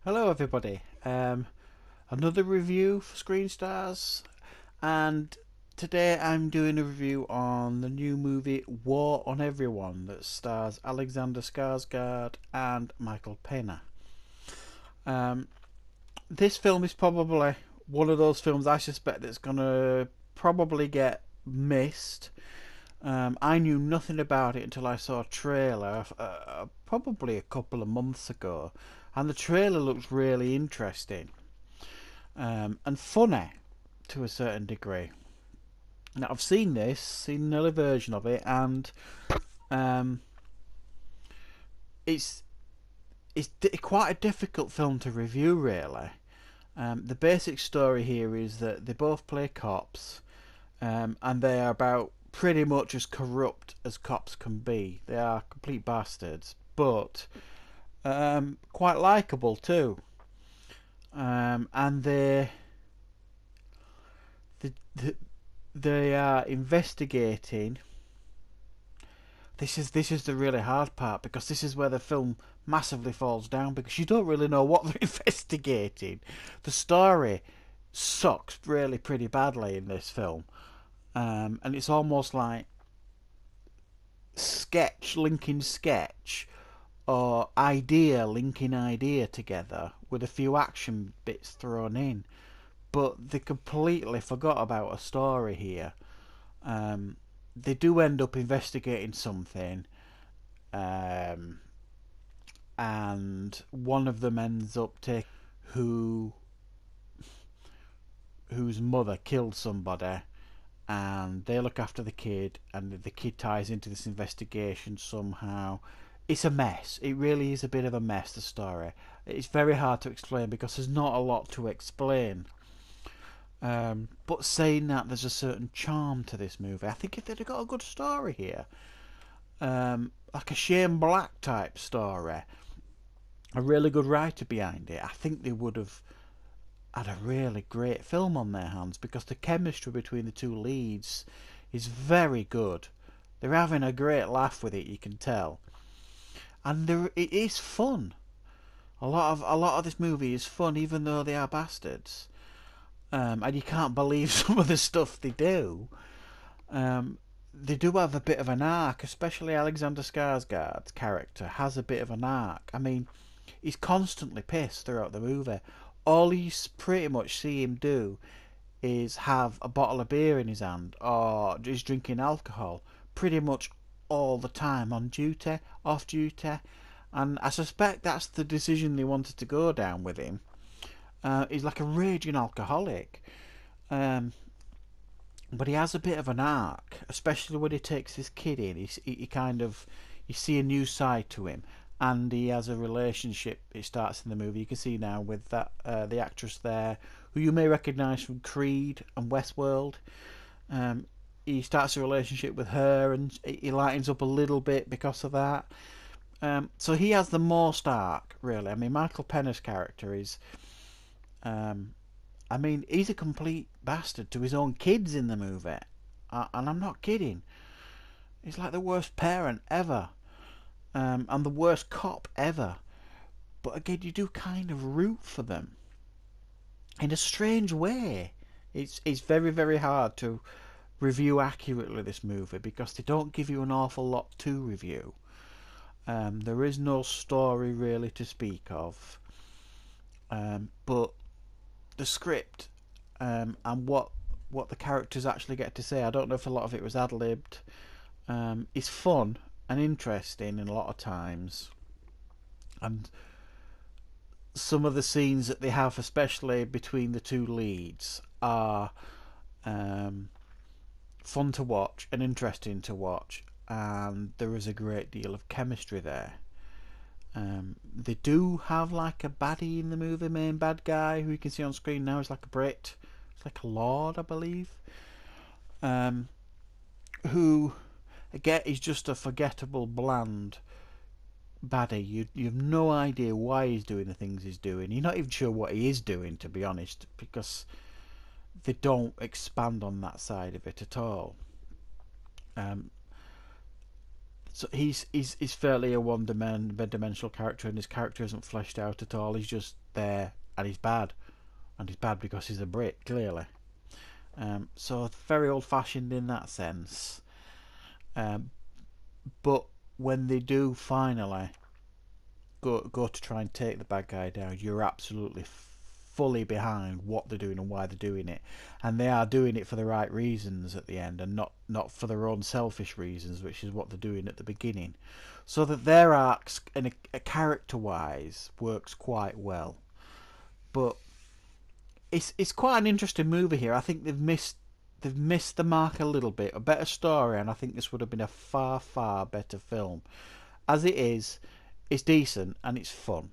Hello, everybody. Another review for Screen Stars, and today I'm doing a review on the new movie War on Everyone that stars Alexander Skarsgård and Michael Pena. Um, this film is probably one of those films I suspect that's gonna probably get missed. I knew nothing about it until I saw a trailer probably a couple of months ago, and the trailer looks really interesting and funny to a certain degree. Now I've seen an early version of it, and um, it's quite a difficult film to review, really. The basic story here is that they both play cops, and they are about pretty much as corrupt as cops can be. They are complete bastards, but quite likable too. And they they are investigating. This is the really hard part, because this is where the film massively falls down, because you don't really know what they're investigating. The story sucks really pretty badly in this film, and it's almost like sketch linking sketch, or idea linking idea together with a few action bits thrown in. But they completely forgot about a story here. They do end up investigating something, um, and one of them ends up taking who whose mother killed somebody, and they look after the kid, and the kid ties into this investigation somehow. It's a mess. It really is a bit of a mess, the story. It's very hard to explain because there's not a lot to explain. But saying that, there's a certain charm to this movie. I think if they'd have got a good story here, like a Shane Black type story, a really good writer behind it, I think they would have had a really great film on their hands, because the chemistry between the two leads is very good. They're having a great laugh with it, you can tell, and it is fun. A lot of this movie is fun, even though they are bastards, and you can't believe some of the stuff they do. Um, they do have a bit of an arc, especially Alexander Skarsgård's character has a bit of an arc. I mean, he's constantly pissed throughout the movie. All you pretty much see him do is have a bottle of beer in his hand, or he's drinking alcohol pretty much all the time, on duty, off duty. And I suspect that's the decision they wanted to go down with him. He's like a raging alcoholic. Um, but he has a bit of an arc, especially when he takes this kid in. He kind of, you see a new side to him, and he has a relationship. It starts in the movie. You can see now with that the actress there, who you may recognise from Creed and Westworld. Um, he starts a relationship with her, and he lightens up a little bit because of that. So he has the most arc, really. I mean, Michael Pena's character is um, I mean, he's a complete bastard to his own kids in the movie. And I'm not kidding. He's like the worst parent ever. And the worst cop ever. But again, you do kind of root for them in a strange way. It's very, very hard to review accurately this movie, because they don't give you an awful lot to review. There is no story really to speak of. But the script, and what the characters actually get to say, I don't know if a lot of it was ad libbed, is fun and interesting in a lot of times. And some of the scenes that they have, especially between the two leads, are um, fun to watch and interesting to watch, and there is a great deal of chemistry there. They do have like a baddie in the movie, main bad guy, who you can see on screen now is like a Brit. It's like a lord, I believe. Um, who, again, is just a forgettable, bland baddie. You have no idea why he's doing the things he's doing. You're not even sure what he is doing, to be honest, because they don't expand on that side of it at all. Um, So he's fairly a one-dimensional character, and his character isn't fleshed out at all. He's just there, and he's bad, because he's a Brit, clearly. So very old-fashioned in that sense. Um, but when they do finally go to try and take the bad guy down, you're absolutely fully behind what they're doing and why they're doing it, and they are doing it for the right reasons at the end, and not for their own selfish reasons, which is what they're doing at the beginning. So that their arcs, and a character-wise, works quite well. But it's quite an interesting movie here. I think they've missed the mark a little bit. A better story, and I think this would have been a far better film. As it is, it's decent and it's fun.